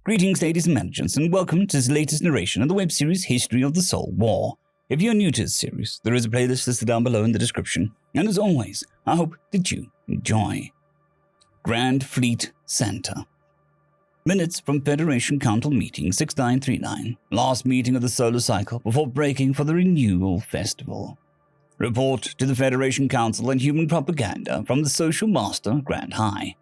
Greetings, ladies and gents, and welcome to this latest narration of the web series History of the Soul War. If you're new to this series, there is a playlist listed down below in the description, and as always, I hope that you enjoy. Grand Fleet Center. Minutes from Federation Council Meeting 6939, last meeting of the solar cycle before breaking for the Renewal Festival. Report to the Federation Council and Human Propaganda from the Social Master Grand High.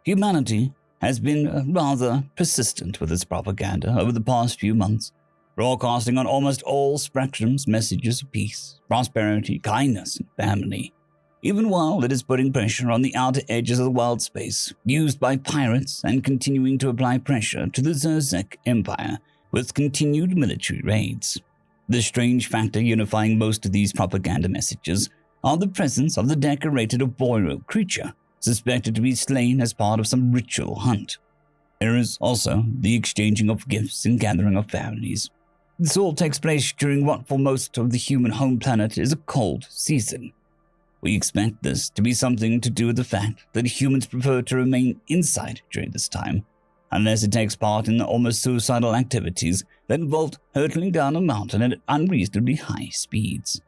Humanity has been rather persistent with its propaganda over the past few months, broadcasting on almost all spectrums messages of peace, prosperity, kindness, and family, even while it is putting pressure on the outer edges of the wild space used by pirates and continuing to apply pressure to the Zerzek Empire with continued military raids. The strange factor unifying most of these propaganda messages are the presence of the decorated Oboro creature, suspected to be slain as part of some ritual hunt. There is also the exchanging of gifts and gathering of families. This all takes place during what for most of the human home planet is a cold season. We expect this to be something to do with the fact that humans prefer to remain inside during this time, unless it takes part in the almost suicidal activities that involve hurtling down a mountain at unreasonably high speeds.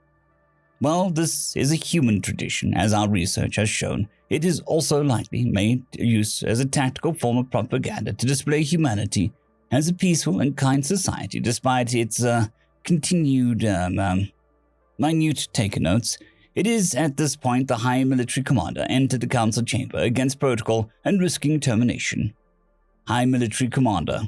While this is a human tradition, as our research has shown, it is also likely made use as a tactical form of propaganda to display humanity as a peaceful and kind society despite its continued minute taker notes. It is at this point the High Military Commander entered the council chamber against protocol and risking termination. High Military Commander,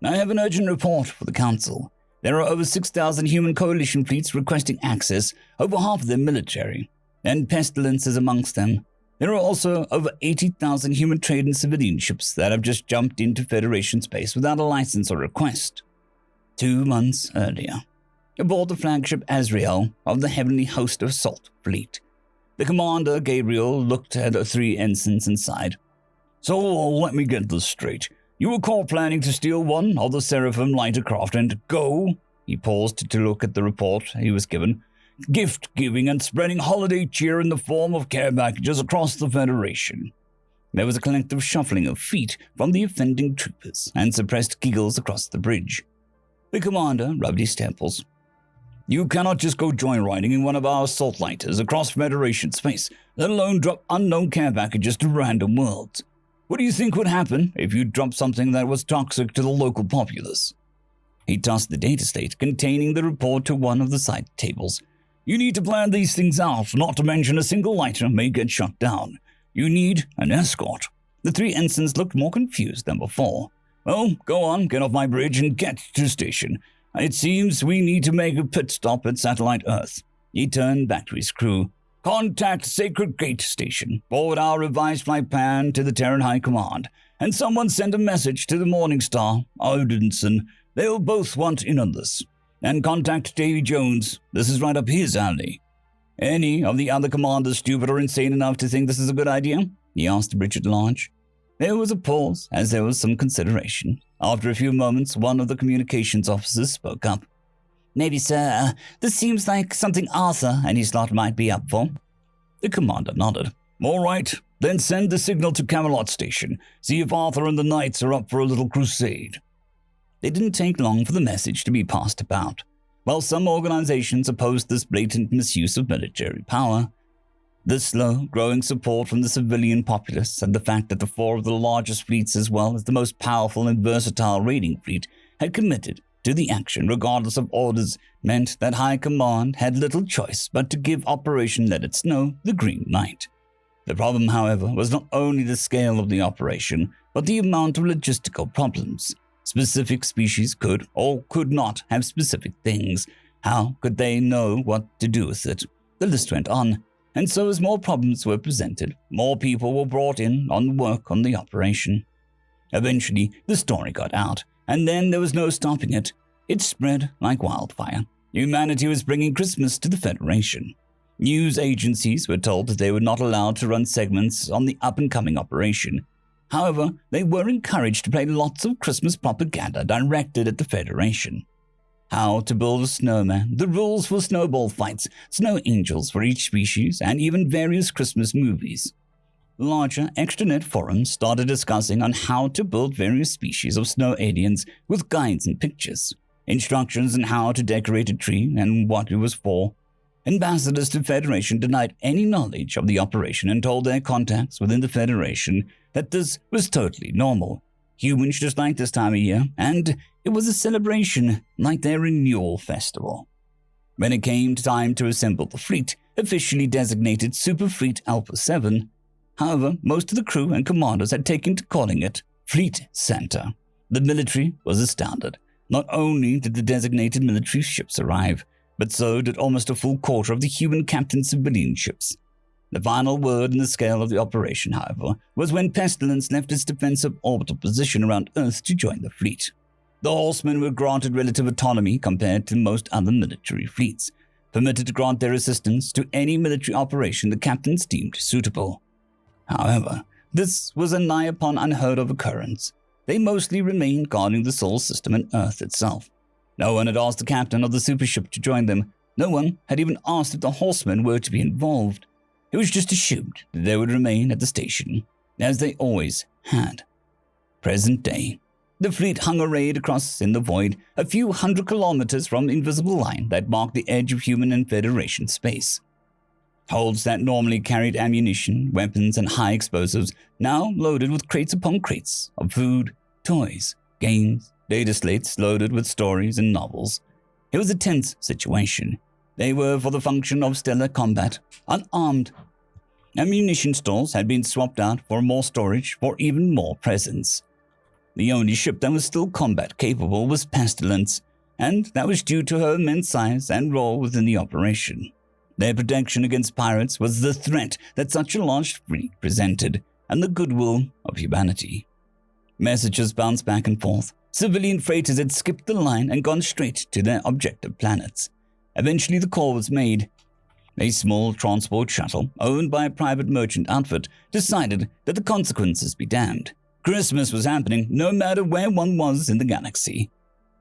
I have an urgent report for the council. There are over 6,000 human coalition fleets requesting access, over half of them military, and pestilence is amongst them. There are also over 80,000 human trade and civilian ships that have just jumped into Federation space without a license or request. 2 months earlier, aboard the flagship Azrael of the Heavenly Host Assault Fleet, the commander, Gabriel, looked at the 3 ensigns inside. So let me get this straight. You were caught planning to steal one of the Seraphim lighter craft and go, he paused to look at the report he was given, gift-giving and spreading holiday cheer in the form of care packages across the Federation. There was a collective shuffling of feet from the offending troopers and suppressed giggles across the bridge. The commander rubbed his temples. You cannot just go joyriding in one of our assault lighters across Federation space, let alone drop unknown care packages to random worlds. What do you think would happen if you dropped something that was toxic to the local populace? He tossed the data slate containing the report to one of the side tables. You need to plan these things out, not to mention a single lighter may get shut down. You need an escort. The 3 ensigns looked more confused than before. Well, go on, get off my bridge and get to station. It seems we need to make a pit stop at Satellite Earth. He turned back to his crew. Contact Sacred Gate Station. Forward our revised flight plan to the Terran High Command. And someone send a message to the Morningstar, Odinson. They'll both want in on this. And contact Davy Jones. This is right up his alley. Any of the other commanders stupid or insane enough to think this is a good idea? He asked the bridge at large. There was a pause as there was some consideration. After a few moments, one of the communications officers spoke up. Maybe, sir. This seems like something Arthur and his lot might be up for. The commander nodded. All right, then send the signal to Camelot Station. See if Arthur and the Knights are up for a little crusade. It didn't take long for the message to be passed about. While some organizations opposed this blatant misuse of military power, the slow, growing support from the civilian populace and the fact that the 4 of the largest fleets as well as the most powerful and versatile raiding fleet had committed to the action regardless of orders meant that High Command had little choice but to give Operation Let It Snow the green light. The problem, however, was not only the scale of the operation, but the amount of logistical problems. Specific species could or could not have specific things. How could they know what to do with it? The list went on, and so as more problems were presented, more people were brought in on work on the operation. Eventually, the story got out, and then there was no stopping it. It spread like wildfire. Humanity was bringing Christmas to the Federation. News agencies were told that they were not allowed to run segments on the up-and-coming operation. However, they were encouraged to play lots of Christmas propaganda directed at the Federation. How to build a snowman, the rules for snowball fights, snow angels for each species, and even various Christmas movies. larger extranet forums started discussing on how to build various species of snow aliens with guides and pictures, instructions on how to decorate a tree and what it was for. Ambassadors to Federation denied any knowledge of the operation and told their contacts within the Federation that this was totally normal. Humans just like this time of year, and it was a celebration like their renewal festival. When it came time to assemble the fleet, officially designated Super Fleet Alpha 7, however, most of the crew and commanders had taken to calling it Fleet Center. The military was astounded. Not only did the designated military ships arrive, but so did almost a full quarter of the human captain civilian ships. The final word in the scale of the operation, however, was when Pestilence left its defensive orbital position around Earth to join the fleet. The Horsemen were granted relative autonomy compared to most other military fleets, permitted to grant their assistance to any military operation the captains deemed suitable. However, this was a nigh upon unheard of occurrence. They mostly remained guarding the Sol system and Earth itself. No one had asked the captain of the supership to join them. No one had even asked if the Horsemen were to be involved. It was just assumed that they would remain at the station, as they always had. Present day. The fleet hung arrayed across in the void, a few hundred kilometers from the invisible line that marked the edge of human and Federation space. Holds that normally carried ammunition, weapons, and high explosives, now loaded with crates upon crates of food, toys, games, data slates loaded with stories and novels. It was a tense situation. They were for the function of stellar combat, unarmed. Ammunition stores had been swapped out for more storage, for even more presence. The only ship that was still combat-capable was Pestilence, and that was due to her immense size and role within the operation. Their protection against pirates was the threat that such a large fleet presented, and the goodwill of humanity. Messages bounced back and forth. Civilian freighters had skipped the line and gone straight to their objective planets. Eventually the call was made. A small transport shuttle, owned by a private merchant outfit, decided that the consequences be damned. Christmas was happening no matter where one was in the galaxy.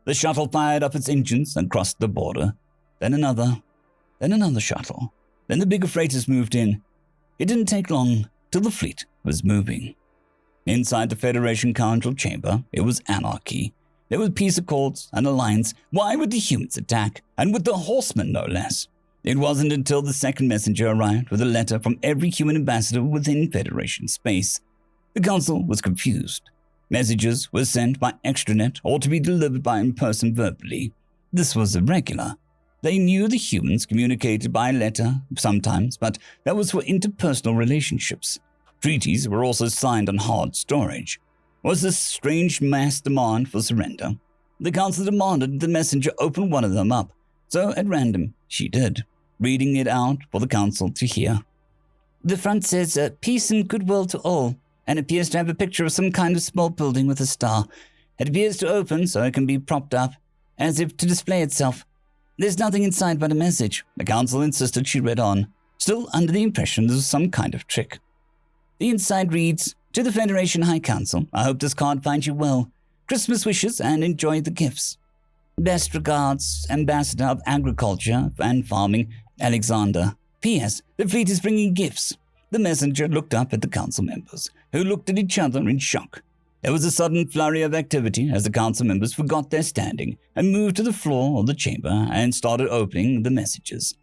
The shuttle fired up its engines and crossed the border. Then another shuttle. Then the bigger freighters moved in. It didn't take long till the fleet was moving. Inside the Federation Council chamber, it was anarchy. There were peace accords and alliance. Why would the humans attack? And with the Horsemen, no less. It wasn't until the second messenger arrived with a letter from every human ambassador within Federation space. The Council was confused. Messages were sent by extranet or to be delivered by in person verbally. This was irregular. They knew the humans communicated by letter sometimes, but that was for interpersonal relationships. Treaties were also signed on hard storage. Was this strange mass demand for surrender? The Council demanded the messenger open one of them up, so at random she did, reading it out for the Council to hear. The front says, peace and goodwill to all, and appears to have a picture of some kind of small building with a star. It appears to open so it can be propped up, as if to display itself. There's nothing inside but a message. The Council insisted she read on, still under the impression this was some kind of trick. The inside reads, to the Federation High Council, I hope this card finds you well. Christmas wishes and enjoy the gifts. Best regards, Ambassador of Agriculture and Farming, Alexander. P.S. The fleet is bringing gifts. The messenger looked up at the council members, who looked at each other in shock. There was a sudden flurry of activity as the council members forgot their standing and moved to the floor of the chamber and started opening the messages.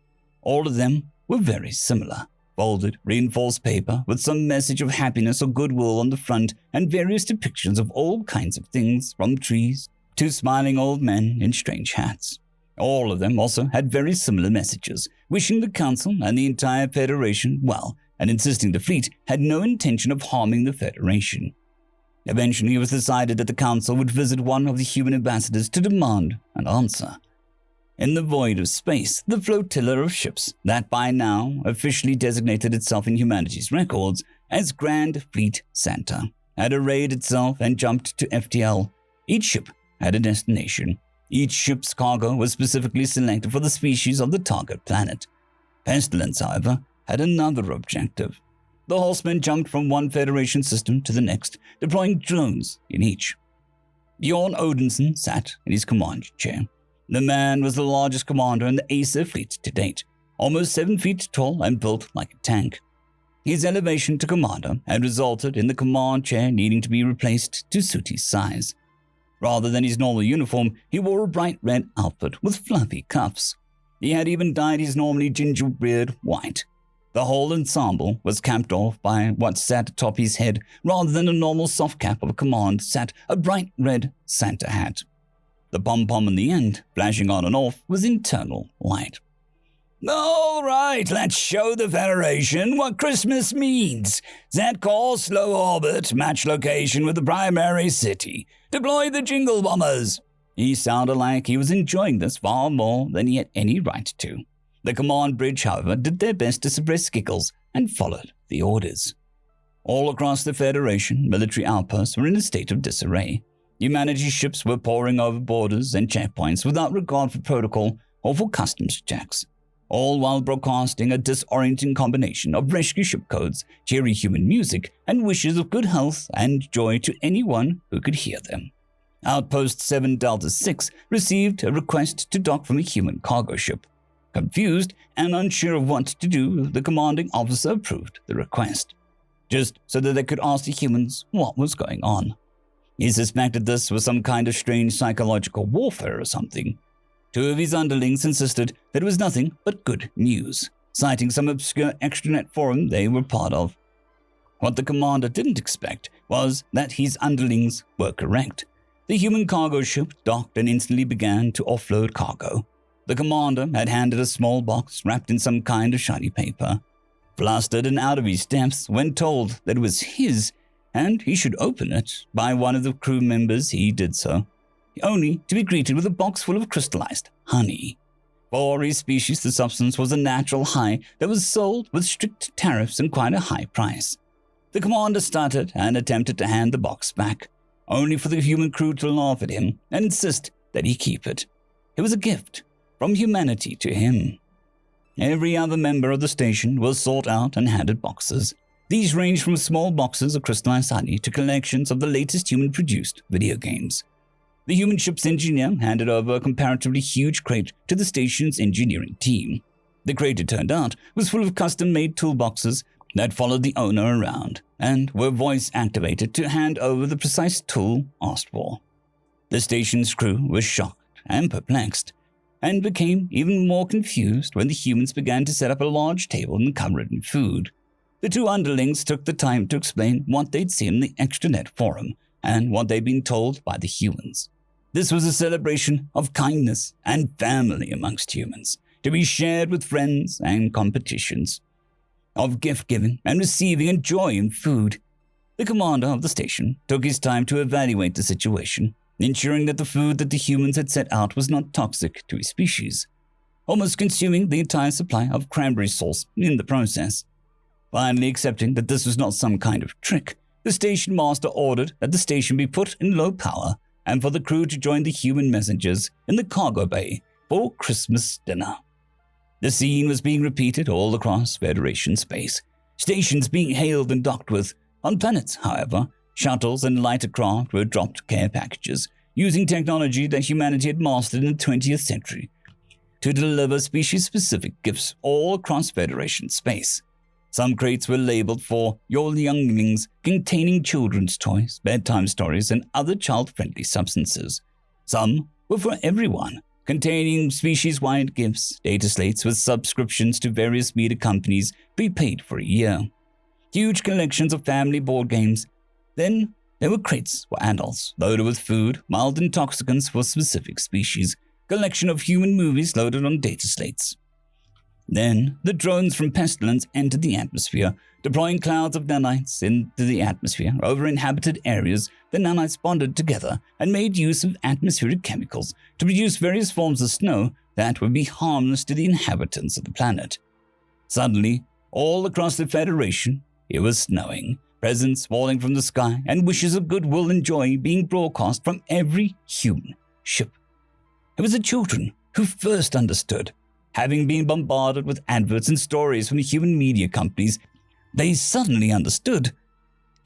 All of them were very similar. Folded, reinforced paper with some message of happiness or goodwill on the front and various depictions of all kinds of things, from trees to smiling old men in strange hats. All of them also had very similar messages, wishing the council and the entire Federation well, and insisting the fleet had no intention of harming the Federation. Eventually, it was decided that the council would visit one of the human ambassadors to demand an answer. In the void of space, the flotilla of ships that by now officially designated itself in humanity's records as Grand Fleet Center had arrayed itself and jumped to FTL. Each ship had a destination. Each ship's cargo was specifically selected for the species of the target planet. Pestilence, however, had another objective. The Horsemen jumped from one Federation system to the next, deploying drones in each. Bjorn Odinson sat in his command chair. The man was the largest commander in the Acer fleet to date, almost 7 feet tall and built like a tank. His elevation to commander had resulted in the command chair needing to be replaced to suit his size. Rather than his normal uniform, he wore a bright red outfit with fluffy cuffs. He had even dyed his normally ginger beard white. The whole ensemble was capped off by what sat atop his head. Rather than a normal soft cap of a command sat a bright red Santa hat. The pom-pom in the end, flashing on and off, was internal light. "All right, let's show the Federation what Christmas means. Set course, slow orbit, match location with the primary city. Deploy the jingle bombers." He sounded like he was enjoying this far more than he had any right to. The command bridge, however, did their best to suppress giggles and followed the orders. All across the Federation, military outposts were in a state of disarray. Humanity ships were pouring over borders and checkpoints without regard for protocol or for customs checks, all while broadcasting a disorienting combination of rescue ship codes, cheery human music, and wishes of good health and joy to anyone who could hear them. Outpost 7 Delta 6 received a request to dock from a human cargo ship. Confused and unsure of what to do, the commanding officer approved the request, just so that they could ask the humans what was going on. He suspected this was some kind of strange psychological warfare or something. Two of his underlings insisted that it was nothing but good news, citing some obscure extranet forum they were part of. What the commander didn't expect was that his underlings were correct. The human cargo ship docked and instantly began to offload cargo. The commander had handed a small box wrapped in some kind of shiny paper. Flustered and out of his depths when told that it was his, and he should open it by one of the crew members, he did so, only to be greeted with a box full of crystallized honey. For his species, the substance was a natural high that was sold with strict tariffs and quite a high price. The commander stuttered and attempted to hand the box back, only for the human crew to laugh at him and insist that he keep it. It was a gift from humanity to him. Every other member of the station was sought out and handed boxes. These ranged from small boxes of crystallized honey to collections of the latest human-produced video games. The human ship's engineer handed over a comparatively huge crate to the station's engineering team. The crate, it turned out, was full of custom-made toolboxes that followed the owner around and were voice-activated to hand over the precise tool asked for. The station's crew was shocked and perplexed, and became even more confused when the humans began to set up a large table and cover it in food. The two underlings took the time to explain what they'd seen in the extranet forum and what they'd been told by the humans. This was a celebration of kindness and family amongst humans, to be shared with friends and competitions, of gift-giving and receiving and joy in food. The commander of the station took his time to evaluate the situation, ensuring that the food that the humans had set out was not toxic to his species, almost consuming the entire supply of cranberry sauce in the process. Finally accepting that this was not some kind of trick, the station master ordered that the station be put in low power and for the crew to join the human messengers in the cargo bay for Christmas dinner. The scene was being repeated all across Federation space, stations being hailed and docked with. On planets, however, shuttles and lighter craft were dropped care packages, using technology that humanity had mastered in the 20th century to deliver species-specific gifts all across Federation space. Some crates were labeled for your younglings, containing children's toys, bedtime stories, and other child-friendly substances. Some were for everyone, containing species-wide gifts, data slates with subscriptions to various media companies prepaid for a year. Huge collections of family board games. Then there were crates for adults, loaded with food, mild intoxicants for specific species, collection of human movies loaded on data slates. Then the drones from Pestilence entered the atmosphere, deploying clouds of nanites into the atmosphere over inhabited areas. The nanites bonded together and made use of atmospheric chemicals to produce various forms of snow that would be harmless to the inhabitants of the planet. Suddenly, all across the Federation, it was snowing, presents falling from the sky, and wishes of goodwill and joy being broadcast from every human ship. It was the children who first understood. Having been bombarded with adverts and stories from the human media companies, they suddenly understood.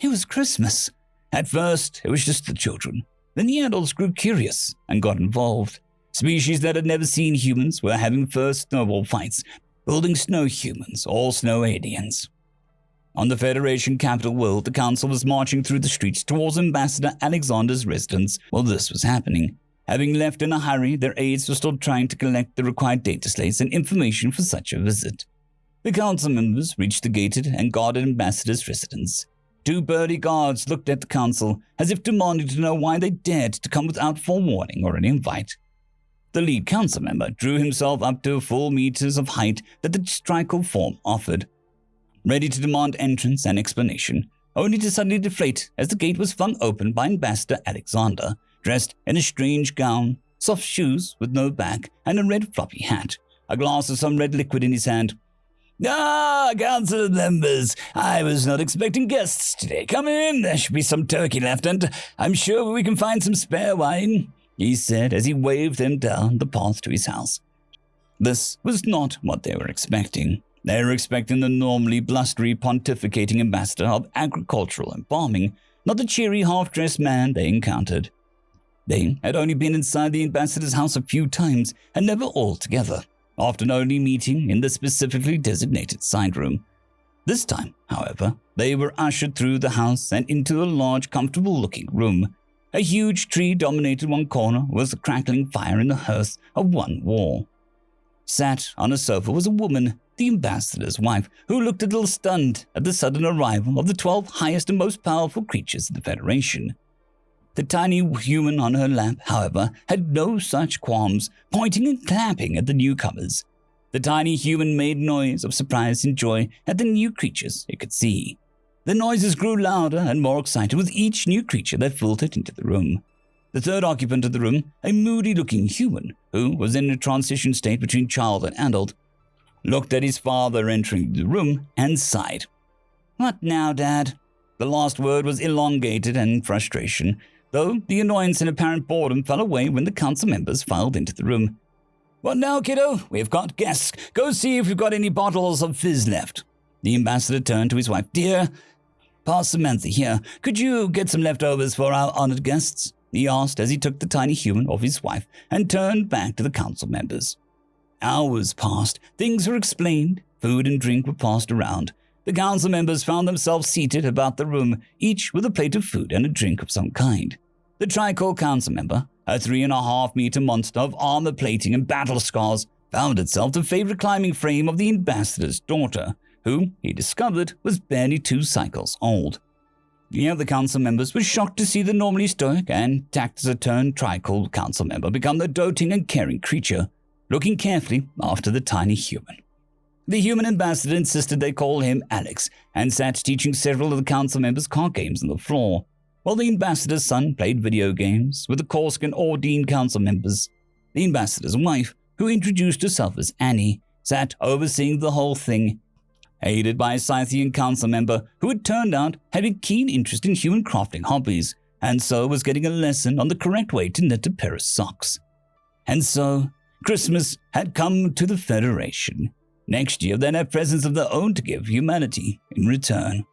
It was Christmas. At first, it was just the children. Then the adults grew curious and got involved. Species that had never seen humans were having first snowball fights, building snow humans or snow aliens. On the Federation capital world, the council was marching through the streets towards Ambassador Alexander's residence while this was happening. Having left in a hurry, their aides were still trying to collect the required data slates and information for such a visit. The council members reached the gated and guarded ambassador's residence. 2 burly guards looked at the council as if demanding to know why they dared to come without forewarning or an invite. The lead council member drew himself up to 4 meters of height that the strical form offered, ready to demand entrance and explanation, only to suddenly deflate as the gate was flung open by Ambassador Alexander, dressed in a strange gown, soft shoes with no back, and a red floppy hat, a glass of some red liquid in his hand. Council members, I was not expecting guests today. Come in, there should be some turkey left, and I'm sure we can find some spare wine, he said as he waved them down the path to his house. This was not what they were expecting. They were expecting the normally blustery pontificating ambassador of agricultural and farming, not the cheery half-dressed man they encountered. They had only been inside the ambassador's house a few times, and never all together, often only meeting in the specifically designated side room. This time, however, they were ushered through the house and into a large, comfortable-looking room. A huge tree dominated one corner with a crackling fire in the hearth of one wall. Sat on a sofa was a woman, the ambassador's wife, who looked a little stunned at the sudden arrival of the 12 highest and most powerful creatures of the Federation. The tiny human on her lap, however, had no such qualms, pointing and clapping at the newcomers. The tiny human made noise of surprise and joy at the new creatures it could see. The noises grew louder and more excited with each new creature that filtered into the room. The third occupant of the room, a moody-looking human who was in a transition state between child and adult, looked at his father entering the room and sighed. "What now, Dad?" The last word was elongated and frustration, though the annoyance and apparent boredom fell away when the council members filed into the room. "What now, kiddo? We've got guests. Go see if we've got any bottles of fizz left." The ambassador turned to his wife. "Dear, Pa's Samantha here. Could you get some leftovers for our honored guests?" he asked as he took the tiny human off his wife and turned back to the council members. Hours passed. Things were explained. Food and drink were passed around. The council members found themselves seated about the room, each with a plate of food and a drink of some kind. The tricolor council member, a 3.5-meter monster of armor plating and battle scars, found itself the favorite climbing frame of the ambassador's daughter, who, he discovered, was barely 2 cycles old. The other council members were shocked to see the normally stoic and taciturn tricolor council member become the doting and caring creature, looking carefully after the tiny human. The human ambassador insisted they call him Alex, and sat teaching several of the council members card games on the floor, while the ambassador's son played video games with the Korsk and Ordine council members. The ambassador's wife, who introduced herself as Annie, sat overseeing the whole thing, aided by a Scythian council member who had turned out having keen interest in human crafting hobbies, and so was getting a lesson on the correct way to knit a pair of socks. And so, Christmas had come to the Federation. Next year, they'd have presents of their own to give humanity in return.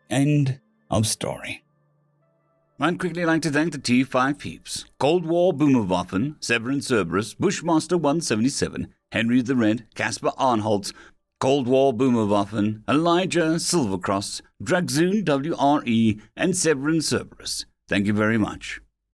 End of story. I'd quickly like to thank the T5 peeps: Cold War Boomerwaffen, Sevaren Serberous, Bushmaster 177, Henry the Red, Casper Arnholtz, Cold War Boomerwaffen, Elijah Silvercross, Dragzoon W.R.E, and Sevaren Serberous. Thank you very much.